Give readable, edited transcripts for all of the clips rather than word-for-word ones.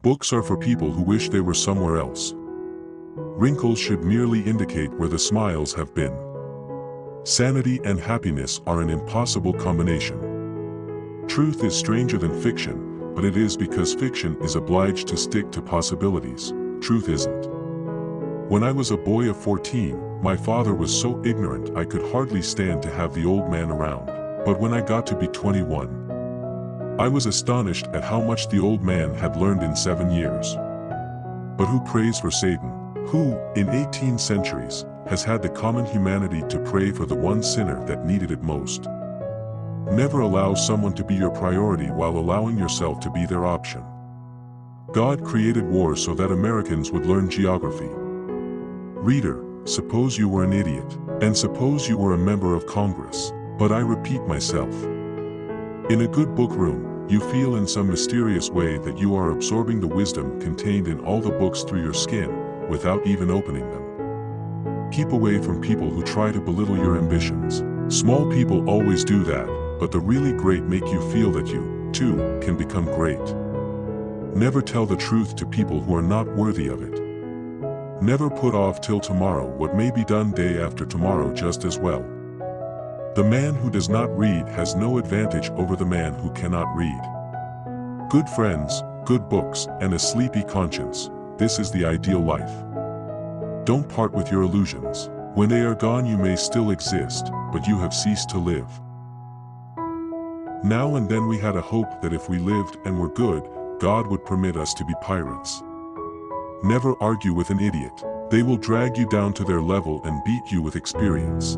Books are for people who wish they were somewhere else. Wrinkles should merely indicate where the smiles have been. Sanity and happiness are an impossible combination. Truth is stranger than fiction, but it is because fiction is obliged to stick to possibilities. Truth isn't. When I was a boy of 14, my father was so ignorant I could hardly stand to have the old man around. But when I got to be 21, I was astonished at how much the old man had learned in 7 years. But who prays for Satan, who, in 18 centuries, has had the common humanity to pray for the one sinner that needed it most? Never allow someone to be your priority while allowing yourself to be their option. God created war so that Americans would learn geography. Reader, suppose you were an idiot, and suppose you were a member of Congress, but I repeat myself. In a good book room, you feel in some mysterious way that you are absorbing the wisdom contained in all the books through your skin, without even opening them. Keep away from people who try to belittle your ambitions. Small people always do that, but the really great make you feel that you, too, can become great. Never tell the truth to people who are not worthy of it. Never put off till tomorrow what may be done day after tomorrow just as well. The man who does not read has no advantage over the man who cannot read. Good friends, good books, and a sleepy conscience. This is the ideal life. Don't part with your illusions. When they are gone you may still exist, but you have ceased to live. Now and then we had a hope that if we lived and were good, God would permit us to be pirates. Never argue with an idiot. They will drag you down to their level and beat you with experience.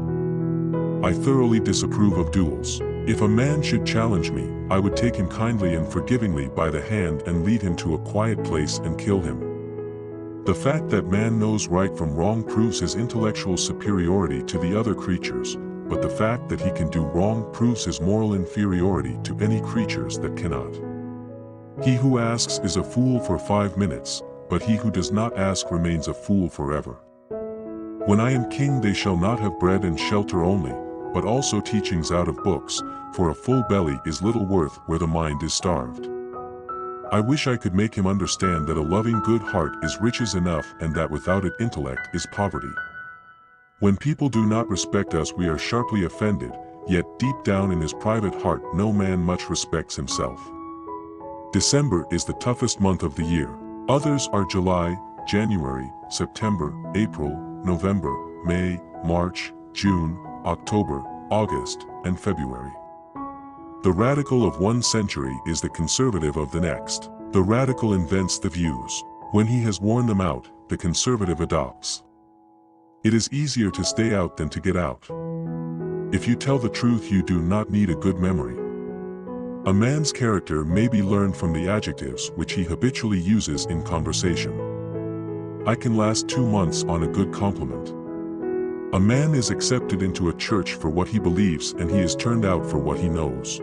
I thoroughly disapprove of duels. If a man should challenge me, I would take him kindly and forgivingly by the hand and lead him to a quiet place and kill him. The fact that man knows right from wrong proves his intellectual superiority to the other creatures, but the fact that he can do wrong proves his moral inferiority to any creatures that cannot. He who asks is a fool for 5 minutes, but he who does not ask remains a fool forever. When I am king they shall not have bread and shelter only, but also teachings out of books, for a full belly is little worth where the mind is starved. I wish I could make him understand that a loving good heart is riches enough and that without it intellect is poverty. When people do not respect us we are sharply offended, yet deep down in his private heart no man much respects himself. December is the toughest month of the year. Others are July, January, September, April, November, May, March, June, October, August, and February. The radical of one century is the conservative of the next. The radical invents the views. When he has worn them out, the conservative adopts. It is easier to stay out than to get out. If you tell the truth you do not need a good memory. A man's character may be learned from the adjectives which he habitually uses in conversation. I can last 2 months on a good compliment. A man is accepted into a church for what he believes and he is turned out for what he knows.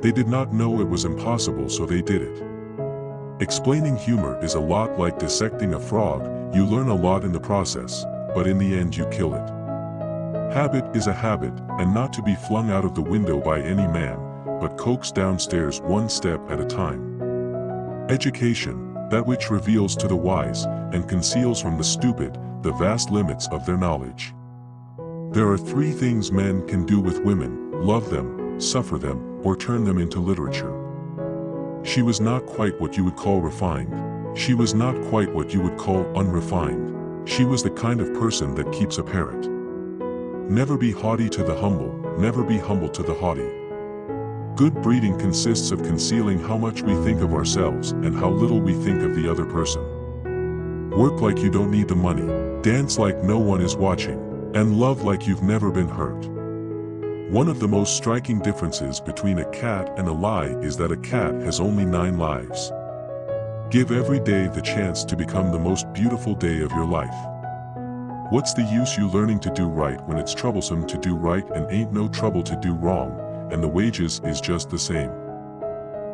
They did not know it was impossible so they did it. Explaining humor is a lot like dissecting a frog, you learn a lot in the process, but in the end you kill it. Habit is a habit, and not to be flung out of the window by any man, but coaxed downstairs one step at a time. Education, that which reveals to the wise, and conceals from the stupid, the vast limits of their knowledge. There are 3 things men can do with women: love them, suffer them, or turn them into literature. She was not quite what you would call refined. She was not quite what you would call unrefined. She was the kind of person that keeps a parrot. Never be haughty to the humble, never be humble to the haughty. Good breeding consists of concealing how much we think of ourselves and how little we think of the other person. Work like you don't need the money, dance like no one is watching, and love like you've never been hurt. One of the most striking differences between a cat and a lie is that a cat has only 9 lives. Give every day the chance to become the most beautiful day of your life. What's the use you learning to do right when it's troublesome to do right and ain't no trouble to do wrong, and the wages is just the same?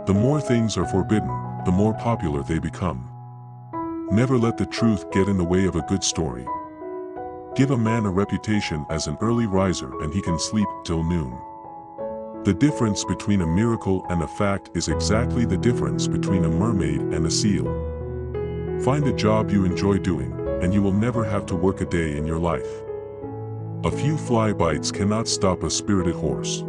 The more things are forbidden, the more popular they become. Never let the truth get in the way of a good story. Give a man a reputation as an early riser and he can sleep till noon. The difference between a miracle and a fact is exactly the difference between a mermaid and a seal. Find a job you enjoy doing, and you will never have to work a day in your life. A few fly bites cannot stop a spirited horse.